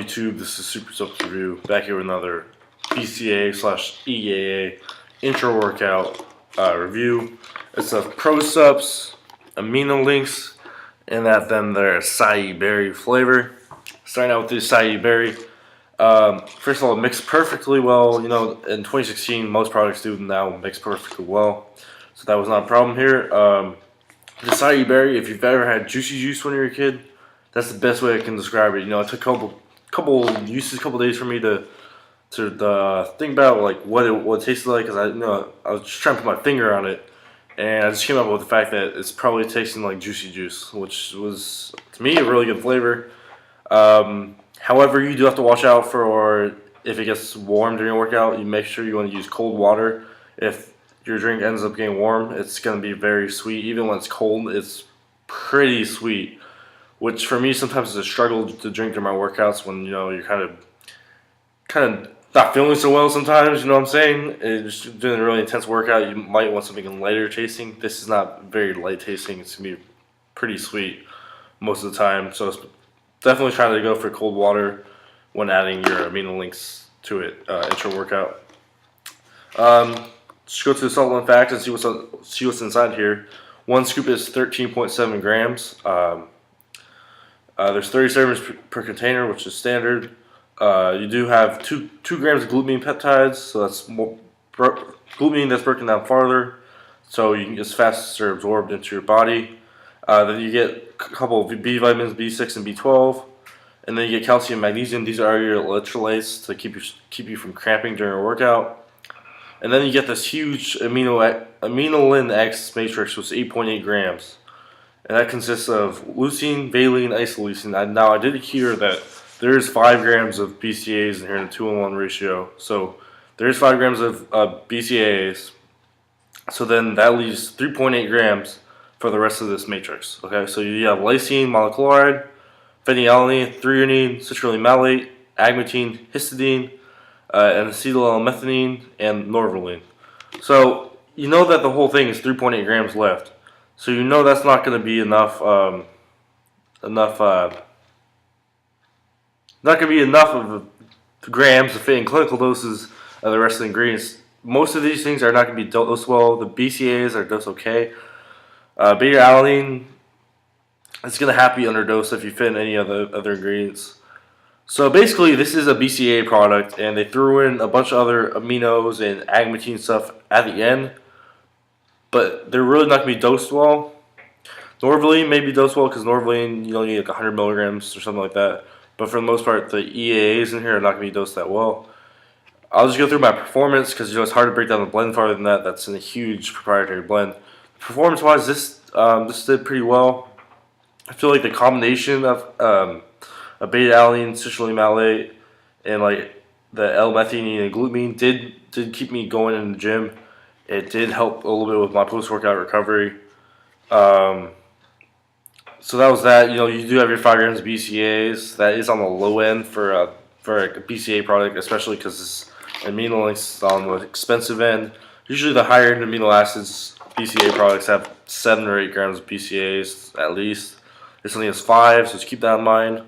YouTube? This is ProSupps Review, back here with another BCA/EAA intro workout review. It's of ProSupps, AminoLinx, and then their acai berry flavor. Starting out with the acai berry. First of all, it mixed perfectly well. You know, in 2016, most products do now mix perfectly well, so that was not a problem here. The acai berry, if you've ever had juicy juice when you were a kid, that's the best way I can describe it. You know, it took a couple days for me to think about like what it tasted like, because I was just trying to put my finger on it, and I just came up with the fact that it's probably tasting like juicy juice, which was to me a really good flavor. However, you do have to watch out for if it gets warm during a workout. You make sure you want to use cold water. If your drink ends up getting warm, it's going to be very sweet. Even when it's cold, it's pretty sweet, which for me sometimes is a struggle to drink during my workouts when, you know, you're kind of not feeling so well sometimes, you know what I'm saying? It's doing a really intense workout, you might want something lighter tasting. This is not very light tasting. It's going to be pretty sweet most of the time, so it's definitely trying to go for cold water when adding your AminoLinx to it, intro workout. Just go to the supplement facts and see what's inside here. One scoop is 13.7 grams. There's 30 servings per container, which is standard. You do have 2 grams of glutamine peptides, so that's more glutamine that's broken down farther, so you can get faster absorbed into your body. Then you get a couple of B vitamins, B6 and B12, and then you get calcium, magnesium. These are your electrolytes to keep you from cramping during a workout. And then you get this huge AminoLinx matrix, which is 8.8 grams. And that consists of leucine, valine, isoleucine. Now, I did hear that there's 5 grams of BCAAs in here in a 2:1 ratio. So there's 5 grams of BCAAs. So then that leaves 3.8 grams for the rest of this matrix. Okay, so you have lysine, monochloride, phenylalanine, threonine, citrulline malate, agmatine, histidine, and acetyl-L-methionine, and norvaline. So you know that the whole thing is 3.8 grams left. So you know that's not going to be enough. Not going to be enough of grams to fit in clinical doses of the rest of the ingredients. Most of these things are not going to be dosed well. The BCAAs are dosed okay. Beta-alanine, it's going to have to be underdosed if you fit in any of the other ingredients. So basically, this is a BCAA product, and they threw in a bunch of other aminos and agmatine stuff at the end, but they're really not going to be dosed well. Norvaline may be dosed well because Norvaline, you only need like 100 milligrams or something like that. But for the most part, the EAAs in here are not going to be dosed that well. I'll just go through my performance because, you know, it's hard to break down the blend farther than that. That's in a huge proprietary blend. Performance-wise, this did pretty well. I feel like the combination of a beta-alanine, citrulline malate, and like the L-methionine and glutamine did keep me going in the gym. It did help a little bit with my post-workout recovery. So that was that. You know, you do have your 5 grams of BCAAs. That is on the low end for a BCAA product, especially because this AminoLinx is on the expensive end. Usually the higher end amino acids BCAA products have 7 or 8 grams of BCAAs at least. This only has 5, so just keep that in mind.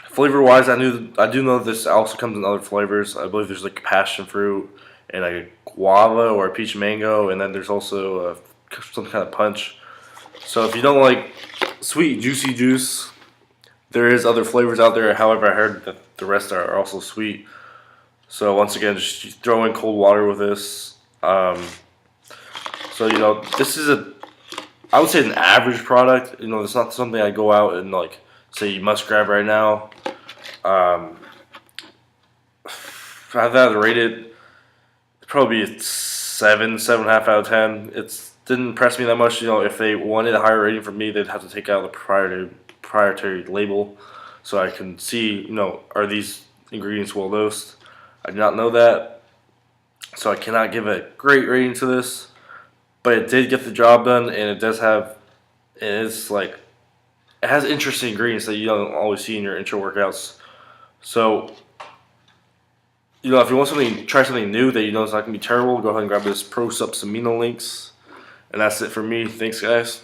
Flavor wise, I do know this also comes in other flavors. I believe there's like passion fruit and like a guava or a peach mango, and then there's also some kind of punch. So if you don't like sweet juicy juice, there is other flavors out there. However, I heard that the rest are also sweet. So once again, just throw in cold water with this. So, you know, this is I would say an average product. You know, it's not something I go out and like say you must grab right now. If I had to rate it, probably a 7.5 out of 10. It didn't impress me that much. You know, if they wanted a higher rating from me, they'd have to take out the proprietary label so I can see, you know, are these ingredients well dosed. I do not know that, so I cannot give a great rating to this. But it did get the job done, and it does have, and it's like, it has interesting ingredients that you don't always see in your intro workouts. So, you know, if you want try something new that you know is not going to be terrible, go ahead and grab this ProSupps AminoLinx. And that's it for me. Thanks, guys.